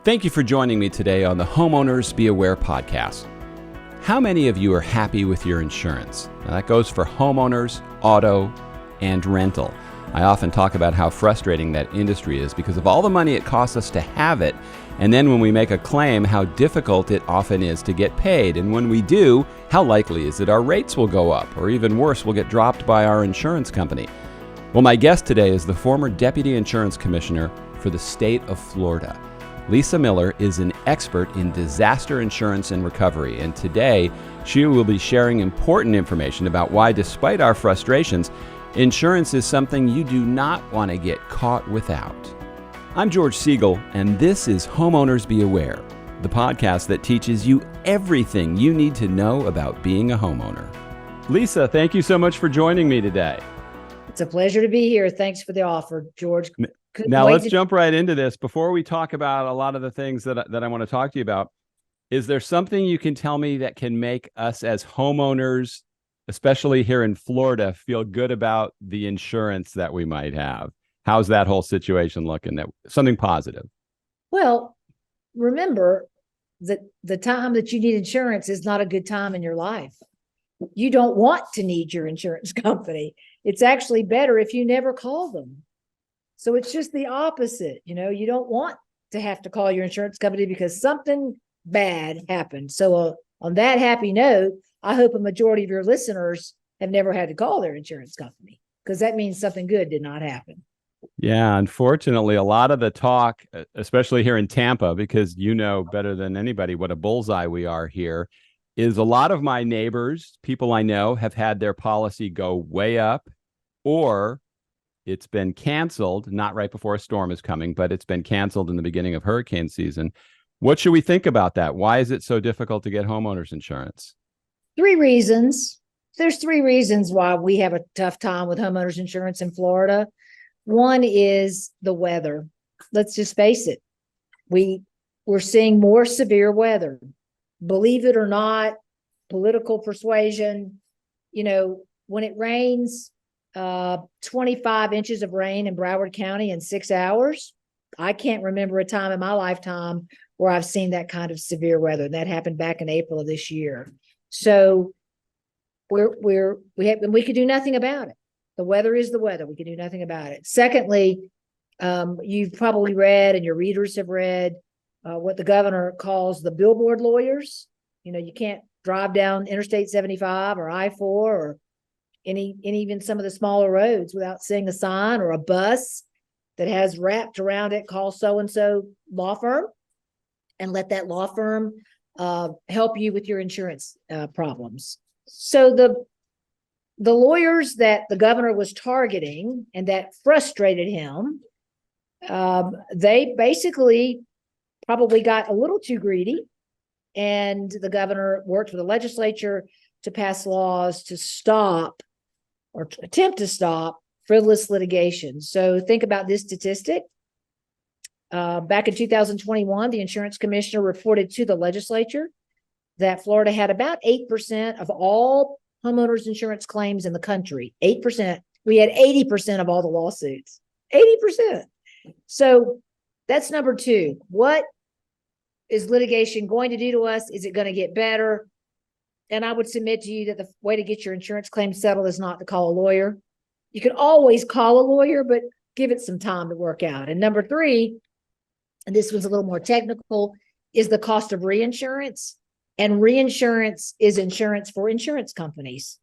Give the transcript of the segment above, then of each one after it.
Thank you for joining me today on the Homeowners Be Aware podcast. How many of you are happy with your insurance? Now, that goes for homeowners, auto, and rental. I often talk about how frustrating that industry is because of all the money it costs us to have it, and then when we make a claim, how difficult it often is to get paid. And when we do, how likely is it our rates will go up, or even worse, will get dropped by our insurance company? Well, my guest today is the former Deputy Insurance Commissioner for the state of Florida. Lisa Miller is an expert in disaster insurance and recovery, and today she will be sharing important information about why, despite our frustrations, insurance is something you do not want to get caught without. I'm George Siegel, and this is Homeowners Be Aware, the podcast that teaches you everything you need to know about being a homeowner. Lisa, thank you so much for joining me today. It's a pleasure to be here. Thanks for the offer, George. Now let's jump right into this. Before we talk about a lot of the things that I want to talk to you about, is there something you can tell me that can make us as homeowners, especially here in Florida, feel good about the insurance that we might have? How's that whole situation looking? That something positive? Well, remember that the time that you need insurance is not a good time in your life. You don't want to need your insurance company. It's actually better if you never call them. So it's just the opposite. You don't want to have to call your insurance company because something bad happened. So on that happy note, I hope a majority of your listeners have never had to call their insurance company, because that means something good did not happen. Yeah, unfortunately, a lot of the talk, especially here in Tampa, because you know better than anybody what a bullseye we are here, is a lot of my neighbors, people I know, have had their policy go way up, or it's been canceled, not right before a storm is coming, but it's been canceled in the beginning of hurricane season. What should we think about that? Why is it so difficult to get homeowners insurance? 3 reasons. There's 3 reasons why we have a tough time with homeowners insurance in Florida. One is the weather. Let's just face it. We're seeing more severe weather. Believe it or not, political persuasion, when it rains 25 inches of rain in Broward County in 6 hours, I can't remember a time in my lifetime where I've seen that kind of severe weather. That happened back in April of this year. So we could do nothing about it. The weather is the weather. We can do nothing about it. Secondly, you've probably read, and your readers have read, what the governor calls the billboard lawyers. You can't drive down Interstate 75 or I-4 or even some of the smaller roads without seeing a sign or a bus that has wrapped around it, call so-and-so law firm, and let that law firm help you with your insurance problems. So the lawyers that the governor was targeting and that frustrated him, they basically probably got a little too greedy, and the governor worked with the legislature to pass laws to stop or to attempt to stop frivolous litigation. So think about this statistic. Back in 2021, the insurance commissioner reported to the legislature that Florida had about 8% of all homeowners insurance claims in the country. 8%. We had 80% of all the lawsuits. 80%. So that's number 2. What is litigation going to do to us? Is it going to get better? And I would submit to you that the way to get your insurance claim settled is not to call a lawyer. You can always call a lawyer, but give it some time to work out. And number 3, and this one's a little more technical, is the cost of reinsurance. And reinsurance is insurance for insurance companies.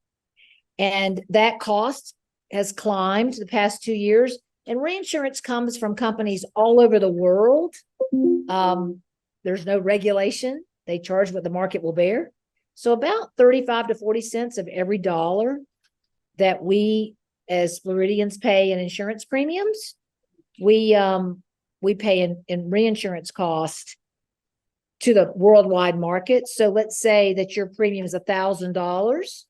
And that cost has climbed the past 2 years. And reinsurance comes from companies all over the world. There's no regulation. They charge what the market will bear. So about 35 to 40 cents of every dollar that we as Floridians pay in insurance premiums, we pay in reinsurance cost to the worldwide market. So let's say that your premium is $1,000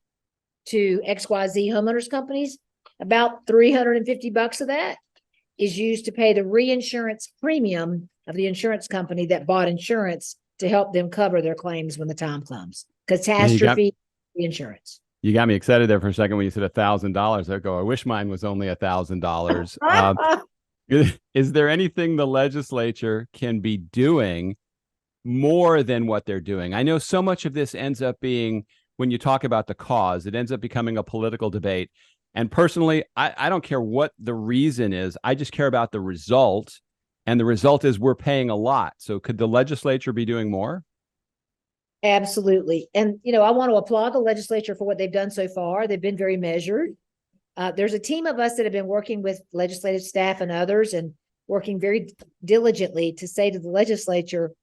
to XYZ homeowners companies. About $350 of that is used to pay the reinsurance premium of the insurance company that bought insurance to help them cover their claims when the time comes. Catastrophe insurance. You got me excited there for a second when you said $1,000. I go, I wish mine was only $1,000. Is there anything the legislature can be doing more than what they're doing? I know so much of this ends up being, when you talk about the cause, it ends up becoming a political debate. And personally, I don't care what the reason is. I just care about the result. And the result is we're paying a lot. So could the legislature be doing more? Absolutely. And, I want to applaud the legislature for what they've done so far. They've been very measured. There's a team of us that have been working with legislative staff and others and working very diligently to say to the legislature,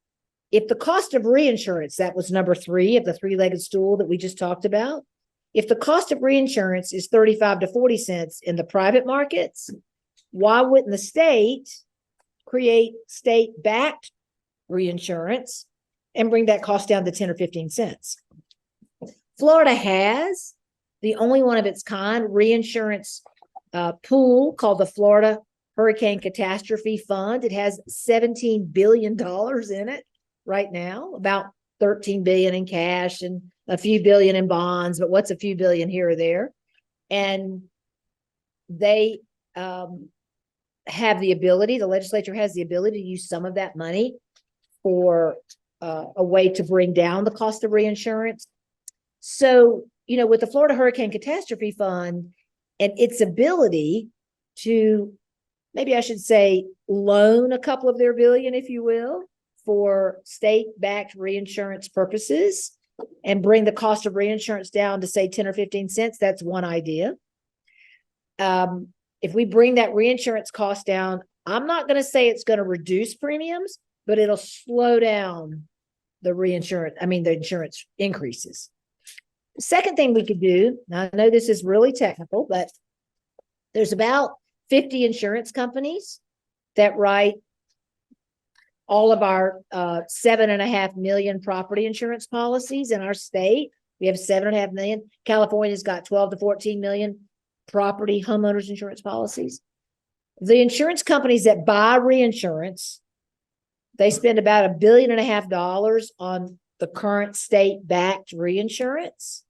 if the cost of reinsurance, that was number 3 of the 3-legged stool that we just talked about, if the cost of reinsurance is 35 to 40 cents in the private markets, why wouldn't the state create state-backed reinsurance and bring that cost down to 10 or 15 cents? Florida has the only one of its kind reinsurance pool called the Florida Hurricane Catastrophe Fund. It has $17 billion in it right now, about 13 billion in cash and a few billion in bonds, but what's a few billion here or there? And they have the ability, the legislature has the ability to use some of that money for a way to bring down the cost of reinsurance. So, with the Florida Hurricane Catastrophe Fund and its ability to, maybe I should say, loan a couple of their billion, if you will, for state-backed reinsurance purposes and bring the cost of reinsurance down to, say, 10 or 15 cents, that's one idea. If we bring that reinsurance cost down, I'm not going to say it's going to reduce premiums, but it'll slow down the insurance increases. The second thing we could do, now I know this is really technical, but there's about 50 insurance companies that write all of our 7.5 million property insurance policies in our state. We have 7.5 million. California's got 12 to 14 million property homeowners insurance policies. The insurance companies that buy reinsurance, they spend about $1.5 billion on the current state-backed reinsurance.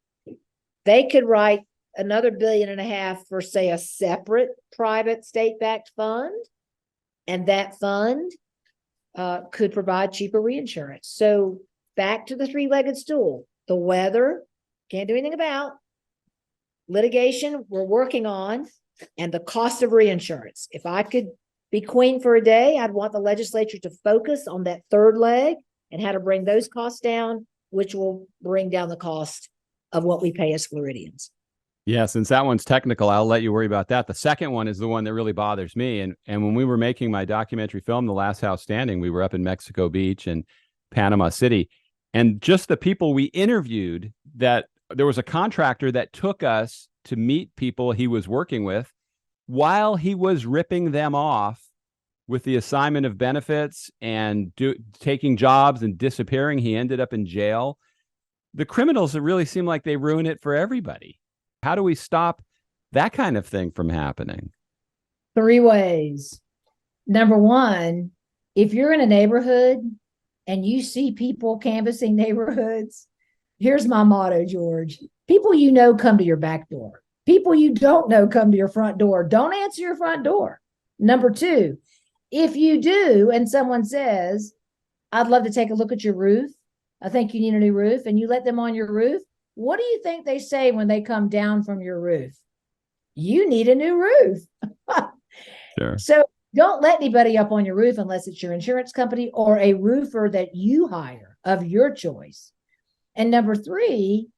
They could write another $1.5 billion for, say, a separate private state-backed fund, and that fund could provide cheaper reinsurance. So back to the 3-legged stool, the weather, can't do anything about, litigation we're working on, and the cost of reinsurance. If I could be queen for a day, I'd want the legislature to focus on that 3rd leg and how to bring those costs down, which will bring down the cost of what we pay as Floridians. Yeah, since that one's technical, I'll let you worry about that. The second one is the one that really bothers me. And when we were making my documentary film, The Last House Standing, we were up in Mexico Beach and Panama City. And just the people we interviewed, that there was a contractor that took us to meet people he was working with while he was ripping them off with the assignment of benefits and taking jobs and disappearing. He ended up in jail. The criminals, it really seem like they ruin it for everybody. How do we stop that kind of thing from happening? 3 ways. Number 1, if you're in a neighborhood and you see people canvassing neighborhoods, here's my motto, George. People come to your back door. People you don't know come to your front door. Don't answer your front door. Number 2, if you do and someone says, I'd love to take a look at your roof, I think you need a new roof, and you let them on your roof, what do you think they say when they come down from your roof? You need a new roof. Sure. So don't let anybody up on your roof unless it's your insurance company or a roofer that you hire of your choice. And number 3,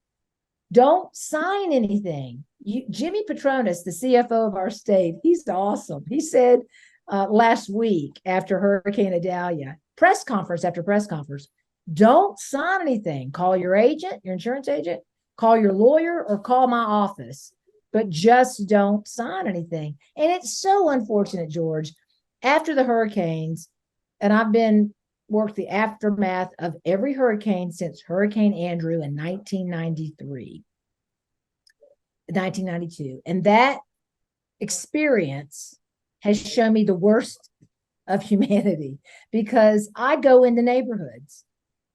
don't sign anything. Jimmy Petronas, the CFO of our state, he's awesome. He said last week after Hurricane Idalia, press conference after press conference, don't sign anything. Call your agent, your insurance agent, call your lawyer, or call my office, but just don't sign anything. And it's so unfortunate, George. After the hurricanes, and I've worked the aftermath of every hurricane since Hurricane Andrew in 1992. And that experience has shown me the worst of humanity, because I go into neighborhoods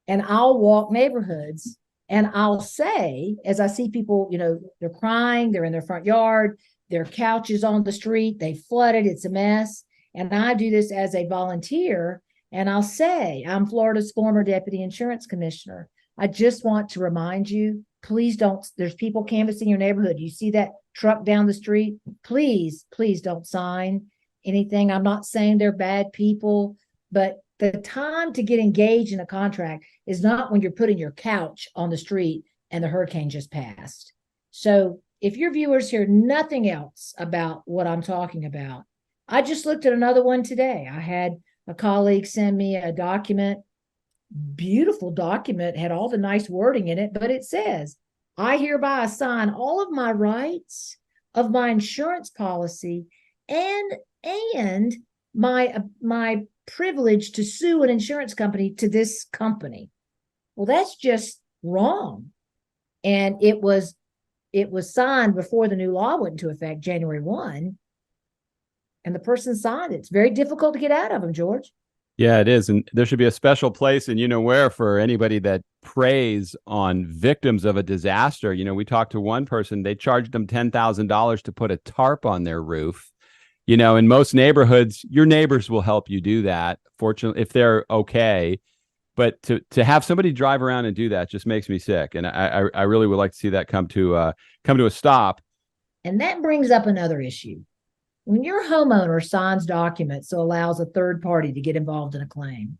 and I'll walk neighborhoods and I'll say, as I see people, they're crying, they're in their front yard, their couch is on the street, they flooded, it's a mess. And I do this as a volunteer. And I'll say, I'm Florida's former deputy insurance commissioner. I just want to remind you, please don't, there's people canvassing your neighborhood. You see that truck down the street? Please, please don't sign anything. I'm not saying they're bad people, but the time to get engaged in a contract is not when you're putting your couch on the street and the hurricane just passed. So if your viewers hear nothing else about what I'm talking about, I just looked at another one today. I had a colleague send me a document, beautiful document, had all the nice wording in it, but it says, I hereby assign all of my rights of my insurance policy and my privilege to sue an insurance company to this company. Well, that's just wrong. And it was signed before the new law went into effect, January 1. And the person signed it. It's very difficult to get out of them, George. Yeah, it is. And there should be a special place in where for anybody that preys on victims of a disaster. We talked to one person, they charged them $10,000 to put a tarp on their roof. In most neighborhoods, your neighbors will help you do that, fortunately, if they're okay. But to have somebody drive around and do that just makes me sick. And I really would like to see that come to a stop. And that brings up another issue. When your homeowner signs documents so allows a third party to get involved in a claim,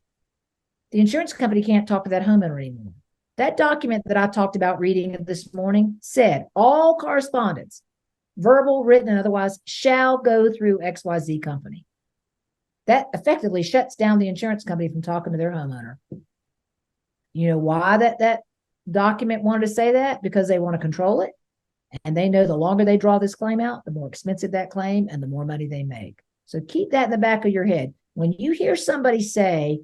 the insurance company can't talk to that homeowner anymore. That document that I talked about reading this morning said all correspondence, verbal, written, and otherwise, shall go through XYZ company. That effectively shuts down the insurance company from talking to their homeowner. You know why that document wanted to say that? Because they want to control it. And they know the longer they draw this claim out, the more expensive that claim and the more money they make. So keep that in the back of your head. When you hear somebody say,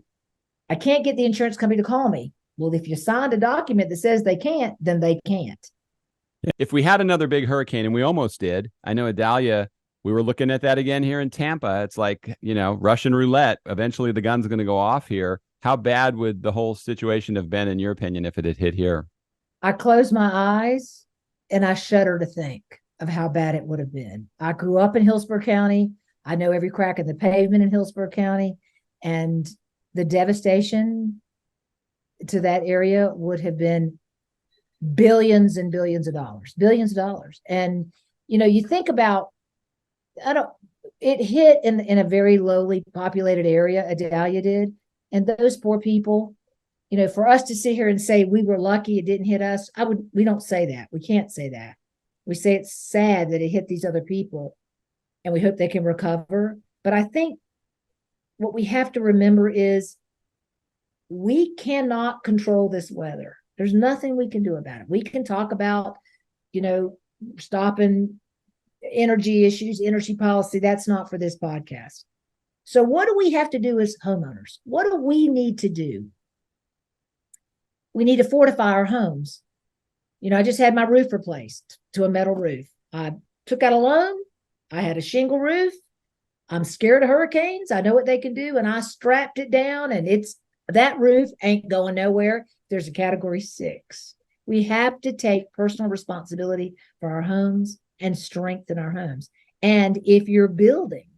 I can't get the insurance company to call me. Well, if you signed a document that says they can't, then they can't. If we had another big hurricane, and we almost did, I know Adalia, we were looking at that again here in Tampa. It's like, Russian roulette. Eventually the gun's going to go off here. How bad would the whole situation have been, in your opinion, if it had hit here? I close my eyes and I shudder to think of how bad it would have been. I grew up in Hillsborough County. I know every crack in the pavement in Hillsborough County, and the devastation to that area would have been billions and billions of dollars. And, you think about, it hit in a very lowly populated area, Adalia did. And those poor people, for us to sit here and say we were lucky it didn't hit us, we don't say that. We can't say that. We say it's sad that it hit these other people and we hope they can recover. But I think what we have to remember is we cannot control this weather. There's nothing we can do about it. We can talk about, stopping energy issues, energy policy. That's not for this podcast. So what do we have to do as homeowners? What do we need to do? We need to fortify our homes. I just had my roof replaced to a metal roof. I took out a loan. I had a shingle roof. I'm scared of hurricanes. I know what they can do. And I strapped it down, and that roof ain't going nowhere. There's a category 6. We have to take personal responsibility for our homes and strengthen our homes. And if you're building,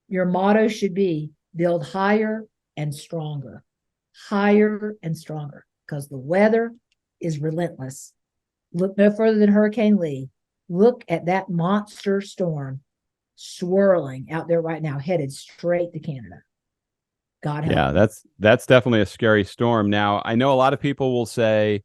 your motto should be build higher and stronger, because the weather is relentless. Look no further than Hurricane Lee. Look at that monster storm swirling out there right now, headed straight to Canada. God help. Yeah, that's definitely a scary storm. Now, I know a lot of people will say,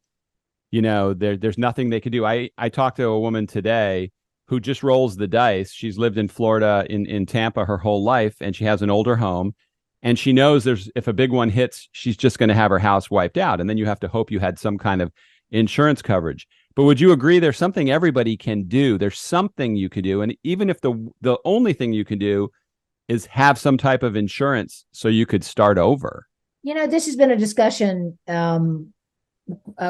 there's nothing they could do. I talked to a woman today who just rolls the dice. She's lived in Florida, in Tampa her whole life, and she has an older home. And she knows if a big one hits, she's just going to have her house wiped out. And then you have to hope you had some kind of insurance coverage. But would you agree there's something everybody can do? There's something you could do. And even if the only thing you can do is have some type of insurance so you could start over. This has been a discussion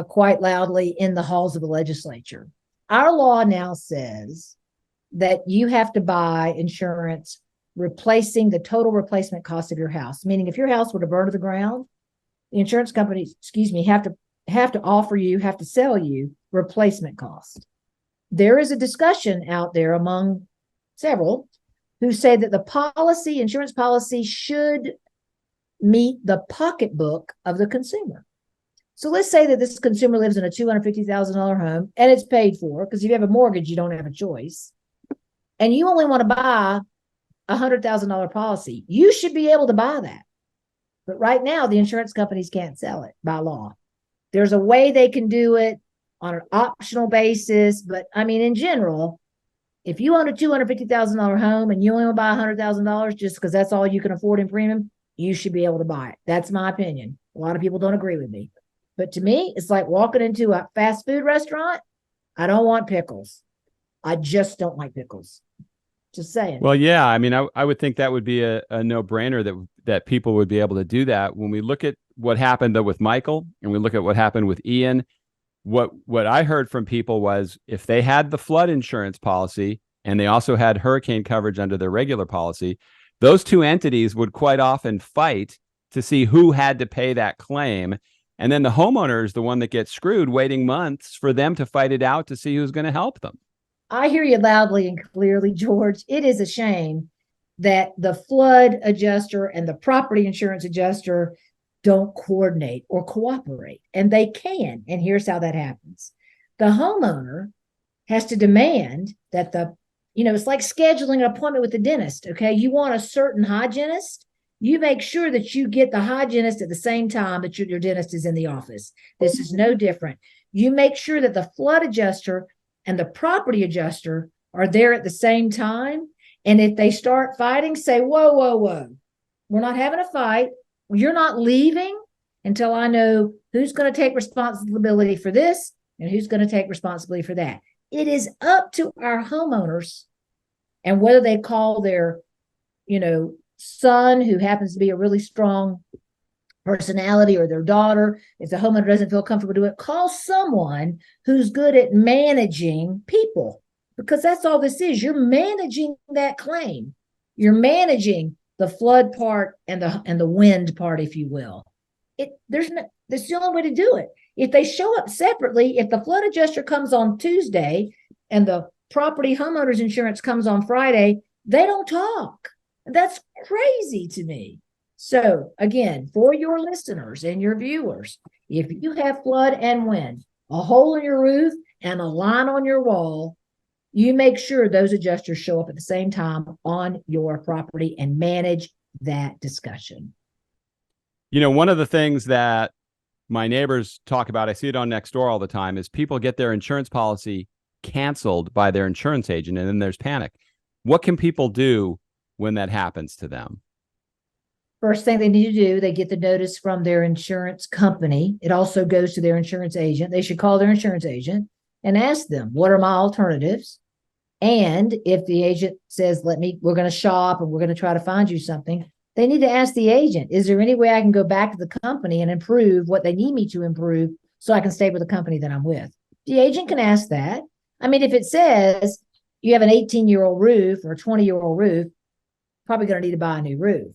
quite loudly in the halls of the legislature. Our law now says that you have to buy insurance replacing the total replacement cost of your house, meaning if your house were to burn to the ground, the insurance companies, have to sell you replacement cost. There is a discussion out there among several who say that the insurance policy should meet the pocketbook of the consumer. So let's say that this consumer lives in a $250,000 home and it's paid for, because if you have a mortgage, you don't have a choice. And you only want to buy a $100,000 policy. You should be able to buy that. But right now, the insurance companies can't sell it by law. There's a way they can do it on an optional basis. But I mean, in general, if you own a $250,000 home and you only want to buy $100,000 just because that's all you can afford in premium, you should be able to buy it. That's my opinion. A lot of people don't agree with me. But to me, it's like walking into a fast food restaurant. I don't want pickles. I just don't like pickles. Just saying. Well, yeah, I mean, I would think that would be a no-brainer that people would be able to do that. When we look at what happened though with Michael and we look at what happened with Ian, what I heard from people was if they had the flood insurance policy and they also had hurricane coverage under their regular policy, those two entities would quite often fight to see who had to pay that claim. And then the homeowner is the one that gets screwed, waiting months for them to fight it out to see who's going to help them. I hear you loudly and clearly, George. It is a shame that the flood adjuster and the property insurance adjuster don't coordinate or cooperate, and they can. And here's how that happens. The homeowner has to demand that it's like scheduling an appointment with the dentist. Okay. You want a certain hygienist. You make sure that you get the hygienist at the same time that your dentist is in the office. This is no different. You make sure that the flood adjuster and the property adjuster are there at the same time. And if they start fighting, say, whoa, whoa, whoa, we're not having a fight. You're not leaving until I know who's going to take responsibility for this and who's going to take responsibility for that. It is up to our homeowners, and whether they call their, son who happens to be a really strong personality, or their daughter, if the homeowner doesn't feel comfortable doing it, call someone who's good at managing people, because that's all this is. You're managing that claim. You're managing the flood part and the wind part, if you will. That's the only way to do it. If they show up separately, if the flood adjuster comes on Tuesday and the property homeowners insurance comes on Friday, they don't talk. That's crazy to me. So again, for your listeners and your viewers, if you have flood and wind, a hole in your roof and a line on your wall, you make sure those adjusters show up at the same time on your property and manage that discussion. One of the things that my neighbors talk about, I see it on Nextdoor all the time, is people get their insurance policy canceled by their insurance agent, and then there's panic. What can people do when that happens to them? First thing they need to do, they get the notice from their insurance company. It also goes to their insurance agent. They should call their insurance agent and ask them, what are my alternatives? And if the agent says, we're going to shop and we're going to try to find you something, they need to ask the agent, is there any way I can go back to the company and improve what they need me to improve so I can stay with the company that I'm with? The agent can ask that. I mean, if it says you have an 18-year-old roof or a 20-year-old roof, probably going to need to buy a new roof.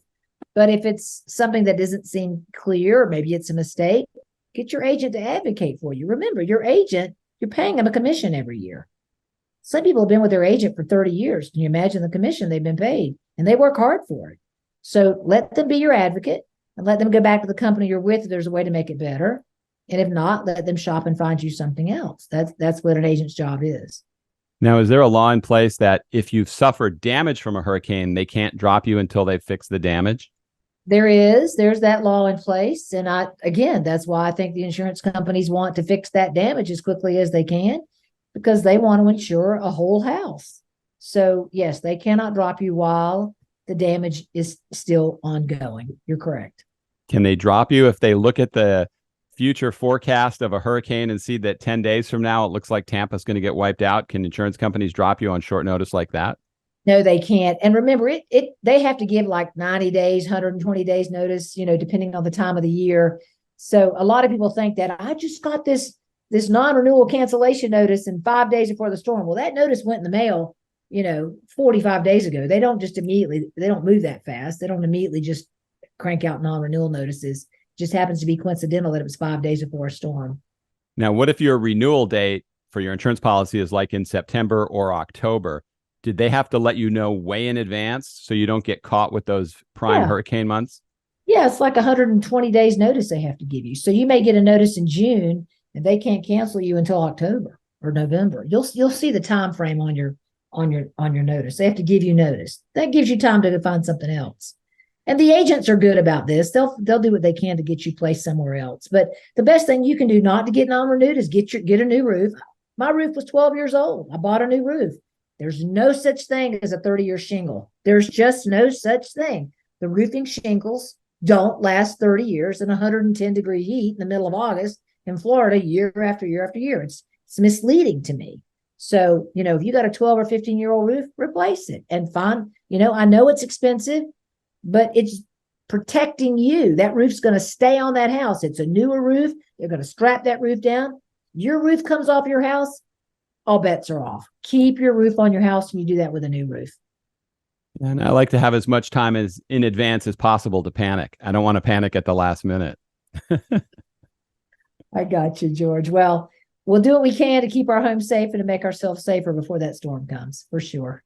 But if it's something that doesn't seem clear, or maybe it's a mistake, get your agent to advocate for you. Remember, your agent, you're paying them a commission every year. Some people have been with their agent for 30 years. Can you imagine the commission they've been paid? And they work hard for it. So let them be your advocate and let them go back to the company you're with if there's a way to make it better. And if not, let them shop and find you something else. That's what an agent's job is. Now, is there a law in place that if you've suffered damage from a hurricane, they can't drop you until they've fixed the damage? There's that law in place. And that's why I think the insurance companies want to fix that damage as quickly as they can, because they want to insure a whole house. So yes, they cannot drop you while the damage is still ongoing. You're correct. Can they drop you if they look at the future forecast of a hurricane and see that 10 days from now, it looks like Tampa's going to get wiped out? Can insurance companies drop you on short notice like that? No, they can't. And remember, they have to give like 90 days, 120 days notice, depending on the time of the year. So a lot of people think that I just got this non-renewal cancellation notice in 5 days before the storm. Well, that notice went in the mail, 45 days ago. They don't move that fast. They don't immediately just crank out non-renewal notices. It just happens to be coincidental that it was 5 days before a storm. Now, what if your renewal date for your insurance policy is like in September or October? did they have to let you know way in advance so you don't get caught with those prime Yeah. hurricane months? Yeah, it's like 120 days notice they have to give you. So you may get a notice in June and they can't cancel you until October or November. You'll see the time frame on your notice. They have to give you notice. That gives you time to find something else. And the agents are good about this. They'll do what they can to get you placed somewhere else. But the best thing you can do not to get non-renewed is get a new roof. My roof was 12 years old. I bought a new roof. There's no such thing as a 30-year shingle. There's just no such thing. The roofing shingles don't last 30 years in 110-degree heat in the middle of August in Florida year after year after year. It's misleading to me. So, if you got a 12 or 15-year-old roof, replace it and find, I know it's expensive, but it's protecting you. That roof's going to stay on that house. It's a newer roof. They're going to strap that roof down. Your roof comes off your house, all bets are off. Keep your roof on your house, and you do that with a new roof. And I like to have as much time as in advance as possible to panic. I don't want to panic at the last minute. I got you, George. Well, we'll do what we can to keep our home safe and to make ourselves safer before that storm comes, for sure.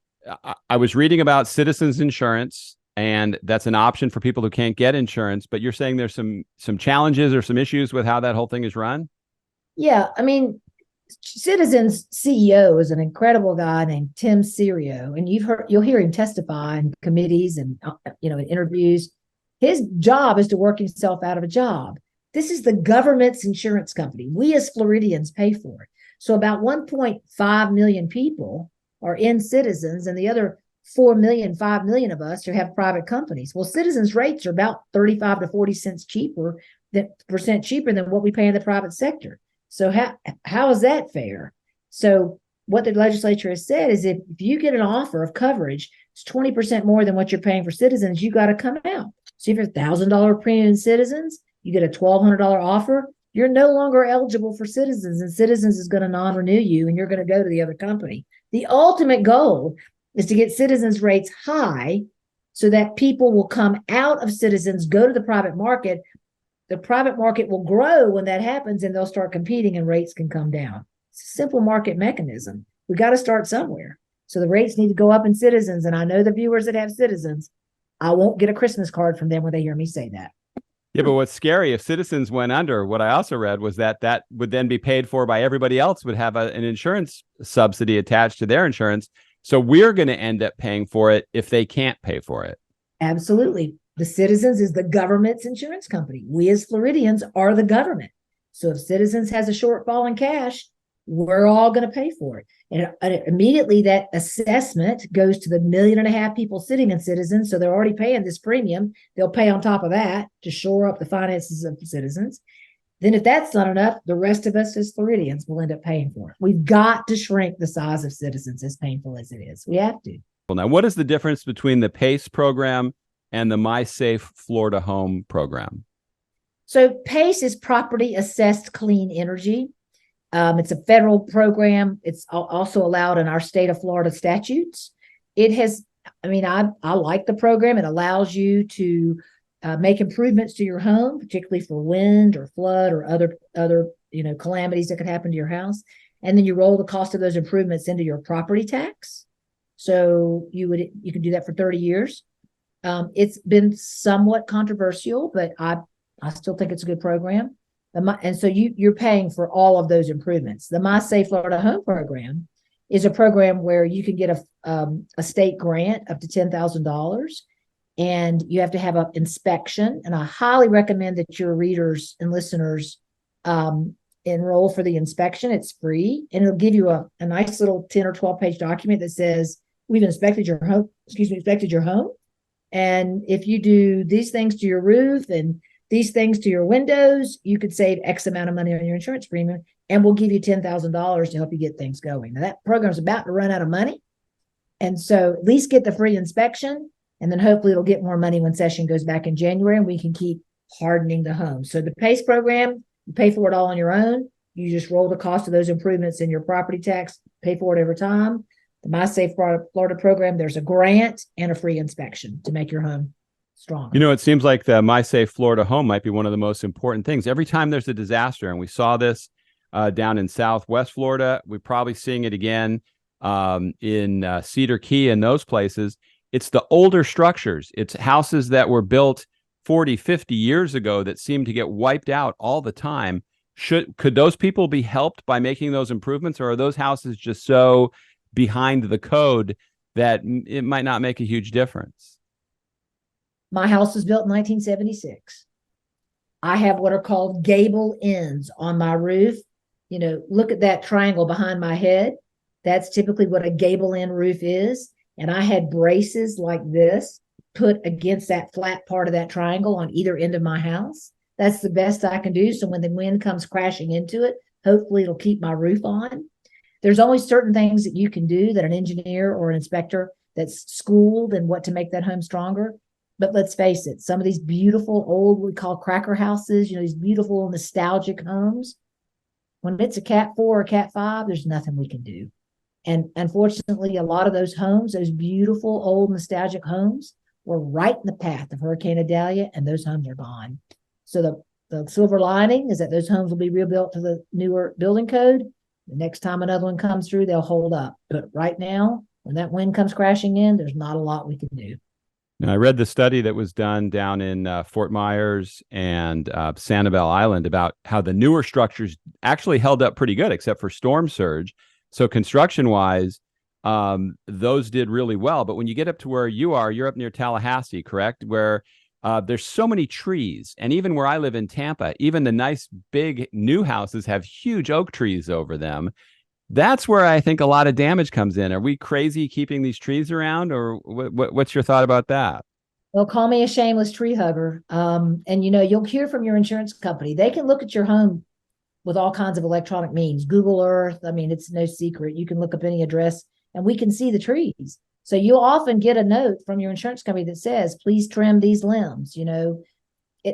I was reading about Citizens Insurance, and that's an option for people who can't get insurance. But you're saying there's some challenges or some issues with how that whole thing is run? Yeah, I mean, Citizens CEO is an incredible guy named Tim Serio, and you'll hear him testify in committees and in interviews. His job is to work himself out of a job. This is the government's insurance company. We as Floridians pay for it. So about 1.5 million people are in Citizens, and the other 5 million of us have private companies. Well, Citizens rates are about 35 to 40 cents cheaper than what we pay in the private sector. So how is that fair? So what the legislature has said is if you get an offer of coverage, it's 20% more than what you're paying for Citizens, you got to come out. So if you're $1,000 premium in Citizens, you get a $1,200 offer, you're no longer eligible for Citizens, and Citizens is going to non-renew you, and you're going to go to the other company. The ultimate goal is to get Citizens rates high so that people will come out of Citizens, go to the private market. The private market will grow when that happens, and they'll start competing and rates can come down. It's a simple market mechanism. We got to start somewhere. So the rates need to go up in Citizens. And I know the viewers that have Citizens, I won't get a Christmas card from them when they hear me say that. Yeah, but what's scary, if Citizens went under, what I also read was that would then be paid for by everybody else, would have an insurance subsidy attached to their insurance. So we're going to end up paying for it if they can't pay for it. Absolutely. The Citizens is the government's insurance company. We as Floridians are the government. So if Citizens has a shortfall in cash, we're all going to pay for it. And immediately that assessment goes to the 1.5 million people sitting in Citizens. So they're already paying this premium. They'll pay on top of that to shore up the finances of the Citizens. Then if that's not enough, the rest of us as Floridians will end up paying for it. We've got to shrink the size of Citizens, as painful as it is. We have to. Well, now, what is the difference between the PACE program and the My Safe Florida Home program? So PACE is Property Assessed Clean Energy. It's a federal program. It's also allowed in our state of Florida statutes. I like the program. It allows you to make improvements to your home, particularly for wind or flood or other calamities that could happen to your house. And then you roll the cost of those improvements into your property tax. So you can do that for 30 years. It's been somewhat controversial, but I still think it's a good program. And so you're paying for all of those improvements. The My Safe Florida Home program is a program where you can get a state grant up to $10,000, and you have to have an inspection. And I highly recommend that your readers and listeners enroll for the inspection. It's free, and it'll give you a nice little 10 or 12 page document that says, we've inspected your home. And if you do these things to your roof and these things to your windows, you could save X amount of money on your insurance premium, and we'll give you $10,000 to help you get things going. Now that program's about to run out of money. And so at least get the free inspection, and then hopefully it'll get more money when session goes back in January, and we can keep hardening the home. So the PACE program, you pay for it all on your own. You just roll the cost of those improvements in your property tax, pay for it every time. The My Safe Florida program, there's a grant and a free inspection to make your home strong. It seems like the My Safe Florida Home might be one of the most important things. Every time there's a disaster, and we saw this down in Southwest Florida, we're probably seeing it again. in Cedar Key and those places, it's the older structures. It's houses that were built 40, 50 years ago that seem to get wiped out all the time. Could those people be helped by making those improvements, or are those houses just so behind the code that it might not make a huge difference? My house was built in 1976. I have what are called gable ends on my roof. Look at that triangle behind my head. That's typically what a gable end roof is. And I had braces like this put against that flat part of that triangle on either end of my house. That's the best I can do. So when the wind comes crashing into it, hopefully it'll keep my roof on. There's only certain things that you can do that an engineer or an inspector that's schooled in what to make that home stronger. But let's face it, some of these beautiful old, we call cracker houses, these beautiful nostalgic homes, when it's a Cat 4 or Cat 5, there's nothing we can do. And unfortunately, a lot of those homes, those beautiful old nostalgic homes, were right in the path of Hurricane Idalia, and those homes are gone. So the silver lining is that those homes will be rebuilt to the newer building code. The next time another one comes through, they'll hold up. But right now, when that wind comes crashing in, there's not a lot we can do. Now, I read the study that was done down in Fort Myers and Sanibel Island about how the newer structures actually held up pretty good, except for storm surge. So construction-wise, those did really well. But when you get up to where you are, you're up near Tallahassee, correct? Where there's so many trees. And even where I live in Tampa, even the nice big new houses have huge oak trees over them. That's where I think a lot of damage comes in. Are we crazy keeping these trees around, or what's your thought about that? Well, call me a shameless tree hugger. And you'll hear from your insurance company. They can look at your home with all kinds of electronic means. Google Earth. I mean, it's no secret. You can look up any address and we can see the trees. So you'll often get a note from your insurance company that says, please trim these limbs.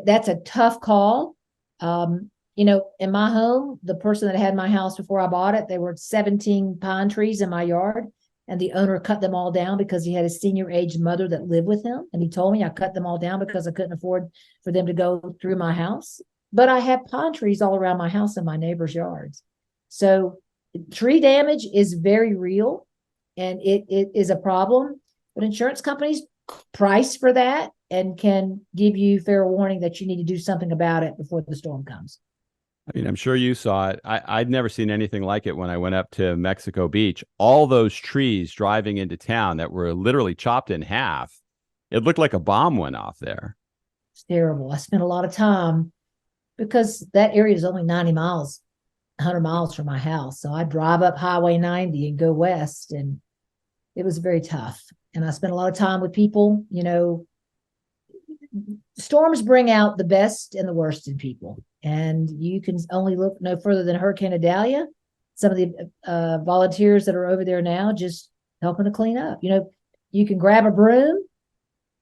That's a tough call. In my home, the person that had my house before I bought it, there were 17 pine trees in my yard, and the owner cut them all down because he had a senior aged mother that lived with him. And he told me I cut them all down because I couldn't afford for them to go through my house. But I have pine trees all around my house and my neighbors' yards. So tree damage is very real, and it is a problem. But insurance companies price for that and can give you fair warning that you need to do something about it before the storm comes. I mean, I'm sure you saw it. I'd never seen anything like it when I went up to Mexico Beach. All those trees driving into town that were literally chopped in half. It looked like a bomb went off there. It's terrible. I spent a lot of time because that area is only 90 miles, 100 miles from my house. So I drive up Highway 90 and go west, and it was very tough. And I spent a lot of time with people. Storms bring out the best and the worst in people. And you can only look no further than Hurricane Idalia. Some of the volunteers that are over there now just helping to clean up. You can grab a broom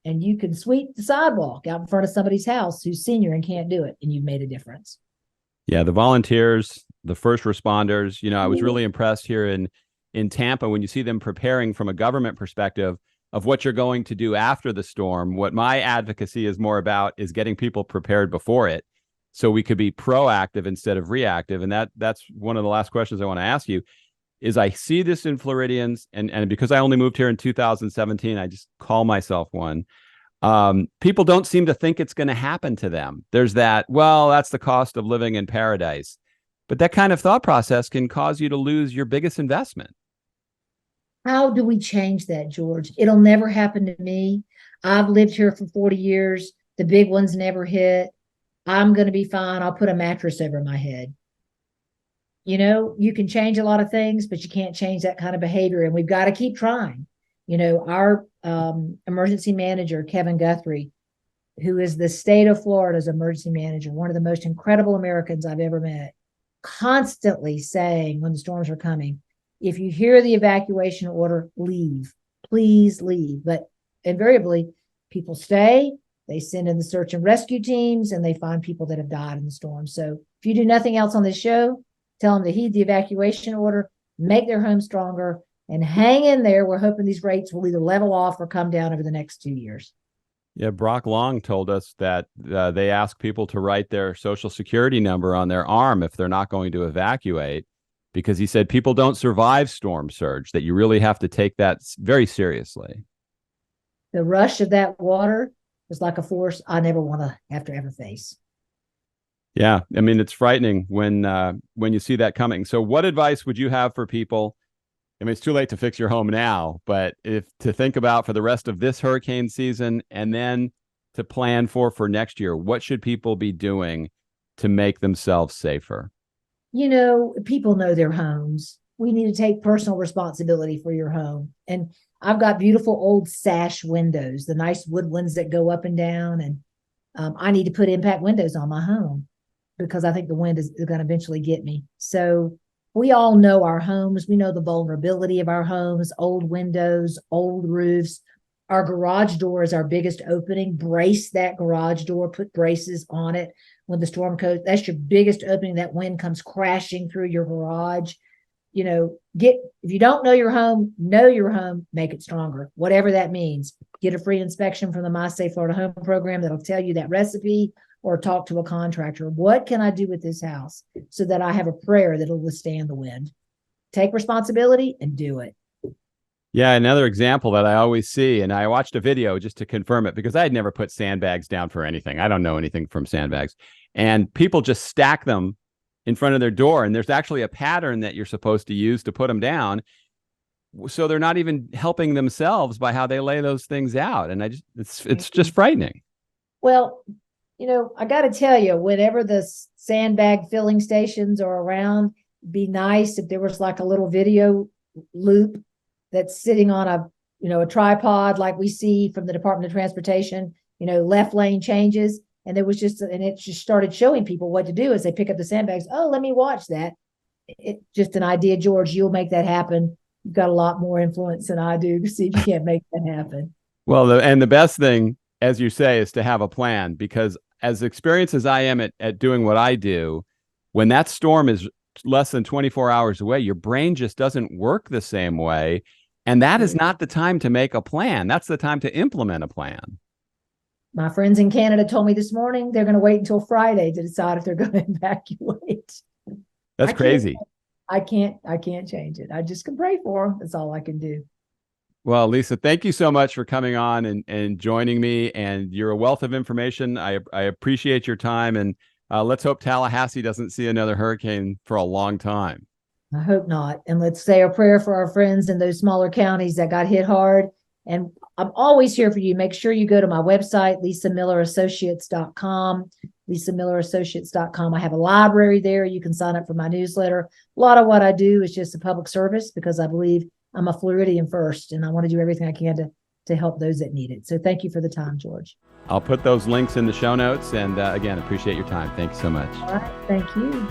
and you can sweep the sidewalk out in front of somebody's house who's senior and can't do it, and you've made a difference. Yeah, the volunteers, the first responders, I was really impressed here in Tampa when you see them preparing from a government perspective of what you're going to do after the storm. What my advocacy is more about is getting people prepared before it, so we could be proactive instead of reactive. And that's one of the last questions I want to ask you is I see this in Floridians, and because I only moved here in 2017, I just call myself one. People don't seem to think it's going to happen to them. There's that, well, that's the cost of living in paradise. But that kind of thought process can cause you to lose your biggest investment. How do we change that, George? It'll never happen to me. I've lived here for 40 years. The big ones never hit. I'm going to be fine. I'll put a mattress over my head. You can change a lot of things, but you can't change that kind of behavior. And we've got to keep trying. Our emergency manager, Kevin Guthrie, who is the state of Florida's emergency manager, one of the most incredible Americans I've ever met, constantly saying when the storms are coming, if you hear the evacuation order, leave. Please leave. But invariably, people stay. They send in the search and rescue teams, and they find people that have died in the storm. So if you do nothing else on this show, tell them to heed the evacuation order, make their home stronger, and hang in there. We're hoping these rates will either level off or come down over the next 2 years. Yeah, Brock Long told us that they ask people to write their social security number on their arm if they're not going to evacuate. because he said people don't survive storm surge, that you really have to take that very seriously. The rush of that water was like a force I never want to have to ever face. Yeah, I mean, it's frightening when you see that coming. So what advice would you have for people? I mean, it's too late to fix your home now, but if to think about for the rest of this hurricane season and then to plan for next year, what should people be doing to make themselves safer? People know their homes. We need to take personal responsibility for your home. And I've got beautiful old sash windows, the nice wood ones that go up and down. And I need to put impact windows on my home because I think the wind is going to eventually get me. So we all know our homes. We know the vulnerability of our homes, old windows, old roofs. Our garage door is our biggest opening. Brace that garage door, put braces on it. When the storm comes, that's your biggest opening. That wind comes crashing through your garage. If you don't know your home, make it stronger, whatever that means. Get a free inspection from the My Safe Florida Home program that'll tell you that recipe, or talk to a contractor. What can I do with this house so that I have a prayer that'll withstand the wind? Take responsibility and do it. Yeah, another example that I always see, and I watched a video just to confirm it because I had never put sandbags down for anything. I don't know anything from sandbags. And people just stack them in front of their door, and there's actually a pattern that you're supposed to use to put them down. So they're not even helping themselves by how they lay those things out. And it's just frightening. Well, I got to tell you, whenever the sandbag filling stations are around, it'd be nice if there was like a little video loop that's sitting on a tripod like we see from the Department of Transportation, left lane changes. And it just started showing people what to do as they pick up the sandbags. Oh, let me watch that. It's just an idea, George. You'll make that happen. You've got a lot more influence than I do to see if you can't make that happen. Well, the best thing, as you say, is to have a plan, because as experienced as I am at doing what I do, when that storm is less than 24 hours away, your brain just doesn't work the same way. And that is not the time to make a plan. That's the time to implement a plan. My friends in Canada told me this morning they're going to wait until Friday to decide if they're going to evacuate. That's crazy. I can't change it. I just can pray for them. That's all I can do. Well, Lisa, thank you so much for coming on and joining me. And you're a wealth of information. I appreciate your time. And let's hope Tallahassee doesn't see another hurricane for a long time. I hope not. And let's say a prayer for our friends in those smaller counties that got hit hard. And I'm always here for you. Make sure you go to my website, lisamillerassociates.com, lisamillerassociates.com. I have a library there. You can sign up for my newsletter. A lot of what I do is just a public service because I believe I'm a Floridian first, and I want to do everything I can to help those that need it. So thank you for the time, George. I'll put those links in the show notes. And again, appreciate your time. Thank you so much. All right. Thank you.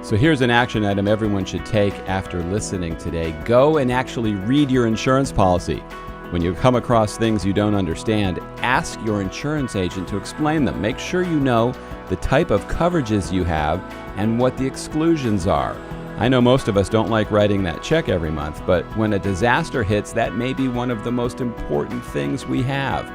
So here's an action item everyone should take after listening today. Go and actually read your insurance policy. When you come across things you don't understand, ask your insurance agent to explain them. Make sure you know the type of coverages you have and what the exclusions are. I know most of us don't like writing that check every month, but when a disaster hits, that may be one of the most important things we have.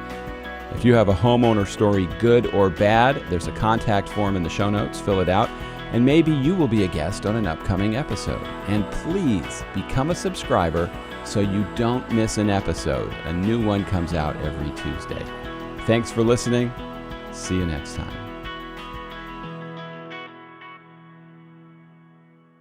If you have a homeowner story, good or bad, there's a contact form in the show notes. Fill it out, and maybe you will be a guest on an upcoming episode. And please become a subscriber so you don't miss an episode. A new one comes out every Tuesday. Thanks for listening. See you next time.